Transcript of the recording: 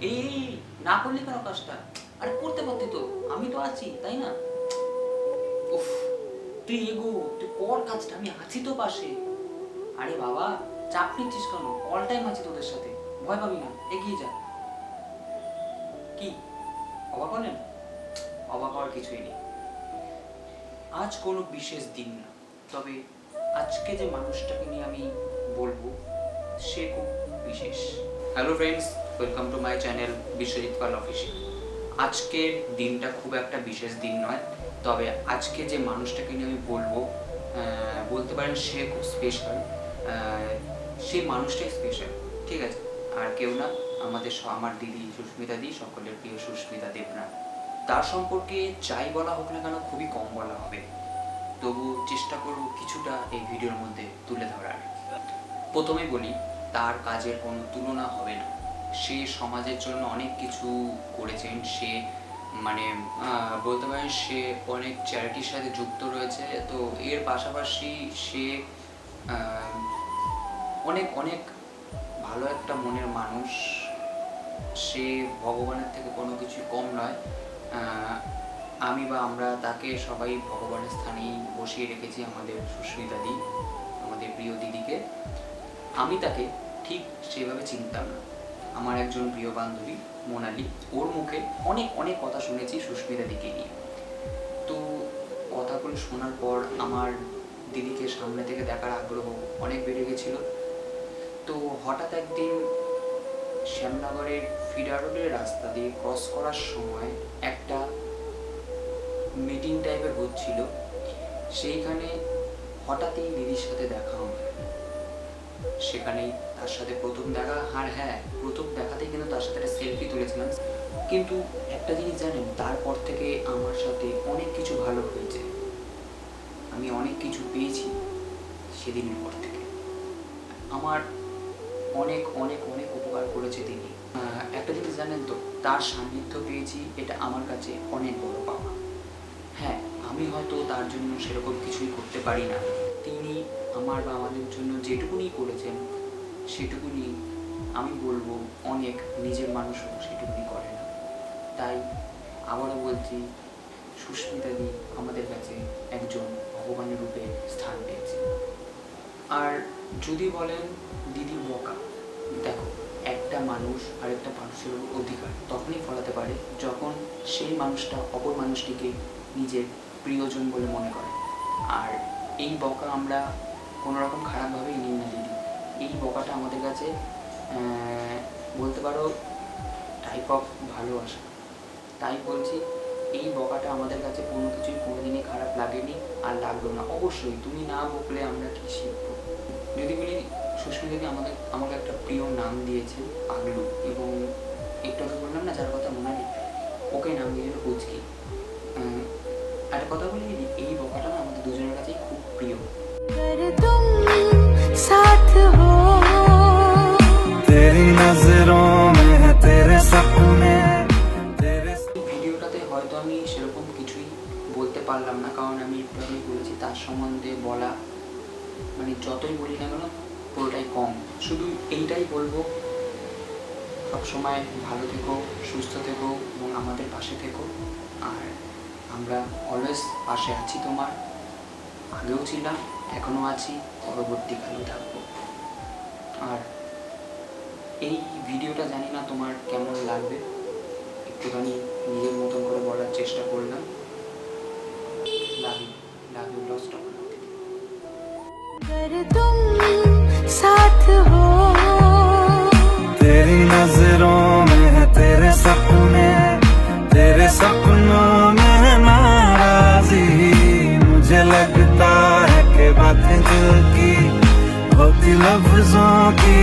এই না করলে কেন কাজটা? আরে করতে পারতি তো, আমি তো আছি, তাই না? উফ, তুই এগো, তুই কর কাজটা, আমি আছি তো পাশে। আরে বাবা, চাপ নিচ্ছিস কেন? অল টাইম আছি তোদের সাথে, ভয় পাবি না, এগিয়ে যা। কি অবাক হলেন? অবাক হওয়ার কিছুই নেই। আজ কোনো বিশেষ দিন না, তবে আজকে যে মানুষটাকে নিয়ে আমি বলবো সে খুব বিশেষ। Hello friends, welcome to my channel Biswajit Pal official. আজকের দিনটা খুব একটা বিশেষ দিন নয়, তবে আজকে যে মানুষটাকে নিয়ে আমি বলবো, বলতে পারেন সে খুব স্পেশাল। সেই মানুষটাই স্পেশাল, ঠিক আছে? আর কেউ না, আমার দিদি সুস্মিতা দি, সকলের প্রিয় সুস্মিতা দেবনাথ। তার সম্পর্কে যাই বলা হোক না কেন খুবই কম বলা হবে, তবু চেষ্টা করব কিছুটা এই ভিডিওর মধ্যে তুলে ধরার। প্রথমে বলি, তার কাজের কোনো তুলনা হবে না। সে সমাজের জন্য অনেক কিছু করেছেন। সে মানে বলতে পারেন সে অনেক চ্যারিটির সাথে যুক্ত রয়েছে। তো এর পাশাপাশি সে অনেক অনেক ভালো একটা মনের মানুষ। সে ভগবানের থেকে কোনো কিছু কম নয়। আমি বা আমরা তাকে সবাই ভগবানের স্থানেই বসিয়ে রেখেছি, আমাদের সুস্মিতা দি, আমাদের প্রিয় দিদিকে। আমি তাকে ঠিক সেভাবে চিনতাম না। আমার একজন প্রিয় বান্ধবী মোনালি, ওর মুখে অনেক অনেক কথা শুনেছি সুস্মিতা দিকে নিয়ে। তো কথাগুলো শোনার পর আমার দিদিকে সামনে থেকে দেখার আগ্রহ অনেক বেড়ে গেছিল। তো হঠাৎ একদিন শ্যামনগরের ফিডার রোডের রাস্তা দিয়ে ক্রস করার সময় একটা মিটিং টাইপের হচ্ছিল, সেইখানে হঠাৎই দিদির সাথে দেখা হয়। সেখানেই তার সাথে প্রথম দেখা। আর হ্যাঁ, প্রথম দেখাতেই কিন্তু তার সাথে একটা সেলফি তুলেছিলাম। কিন্তু একটা জিনিস জানেন, তারপর থেকে আমার সাথে অনেক কিছু ভালো হয়েছে। আমি অনেক কিছু পেয়েছি সেদিনের পর থেকে। আমার অনেক অনেক অনেক উপকার করেছে তিনি। একটা জিনিস জানেন তো, তার সান্নিধ্য পেয়েছি, এটা আমার কাছে অনেক বড় পাওয়া। হ্যাঁ, আমি হয়তো তার জন্য সেরকম কিছুই করতে পারি না। তিনি আমার বা আমাদের জন্য যেটুকুনি করেছেন সেটুকুনি আমি বলবো অনেক, নিজের মানুষও সেটুকুনি করে না। তাই আবারও বলছি, সুস্মিতা দি আমাদের কাছে একজন ভগবানের রূপে স্থান পেয়েছে। আর যদি বলেন দিদি বকা, দেখো, একটা মানুষ আর একটা মানুষের অধিকার তখনই ফলাতে পারে যখন সেই মানুষটা অপর মানুষটিকে নিজের প্রিয়জন বলে মনে করে। আর এই বকা আমরা কোনো রকম খারাপভাবেই নিই না দিদি। এই বকাটা আমাদের কাছে বলতে পারো টাইপ অফ ভালোবাসা। তাই বলছি, এই বকাটা আমাদের কাছে কোনো কিছুই কোনোদিনই খারাপ লাগেনি আর লাগলো না। অবশ্যই তুমি না বকলে আমরা কি শিখবো? যদি বলি, সুস্মিতাদি আমাকে একটা প্রিয় নাম দিয়েছে পাগলু, এবং একটু আগে বললাম না যার কথা মোনালি, ওকে নাম দিয়েছিল কুচকি। একটা কথা বলি দিদি, এই বকাটা না আমাদের দুজনের কাছেই খুব প্রিয়। ভিডিওটাতে হয়তো আমি সেরকম কিছুই বলতে পারলাম না, কারণ আমি একটু আগে বলেছি তার সম্বন্ধে বলা, মানে যতই বলি না কেন পুরোটাই কম। শুধু এইটাই বলবো, সবসময় ভালো থেকো, সুস্থ থেকো এবং আমাদের পাশে থেকো। আর আমরা অলওয়েজ পাশে আছি তোমার, আগেও ছিলাম, এখনও আছি, পরবর্তীকালেও থাকবো। আর এই ভিডিওটা জানি না তোমার কেমন লাগবে, একটুখানি নিজের মতন করে বলার চেষ্টা করলাম। লাভ ইউ লস্ট অফ साथ हो तेरी नजरों में है तेरे सपने, तेरे सपनों में है नाराजी। मुझे लगता है कि बातें दिल की होती लफ्जों की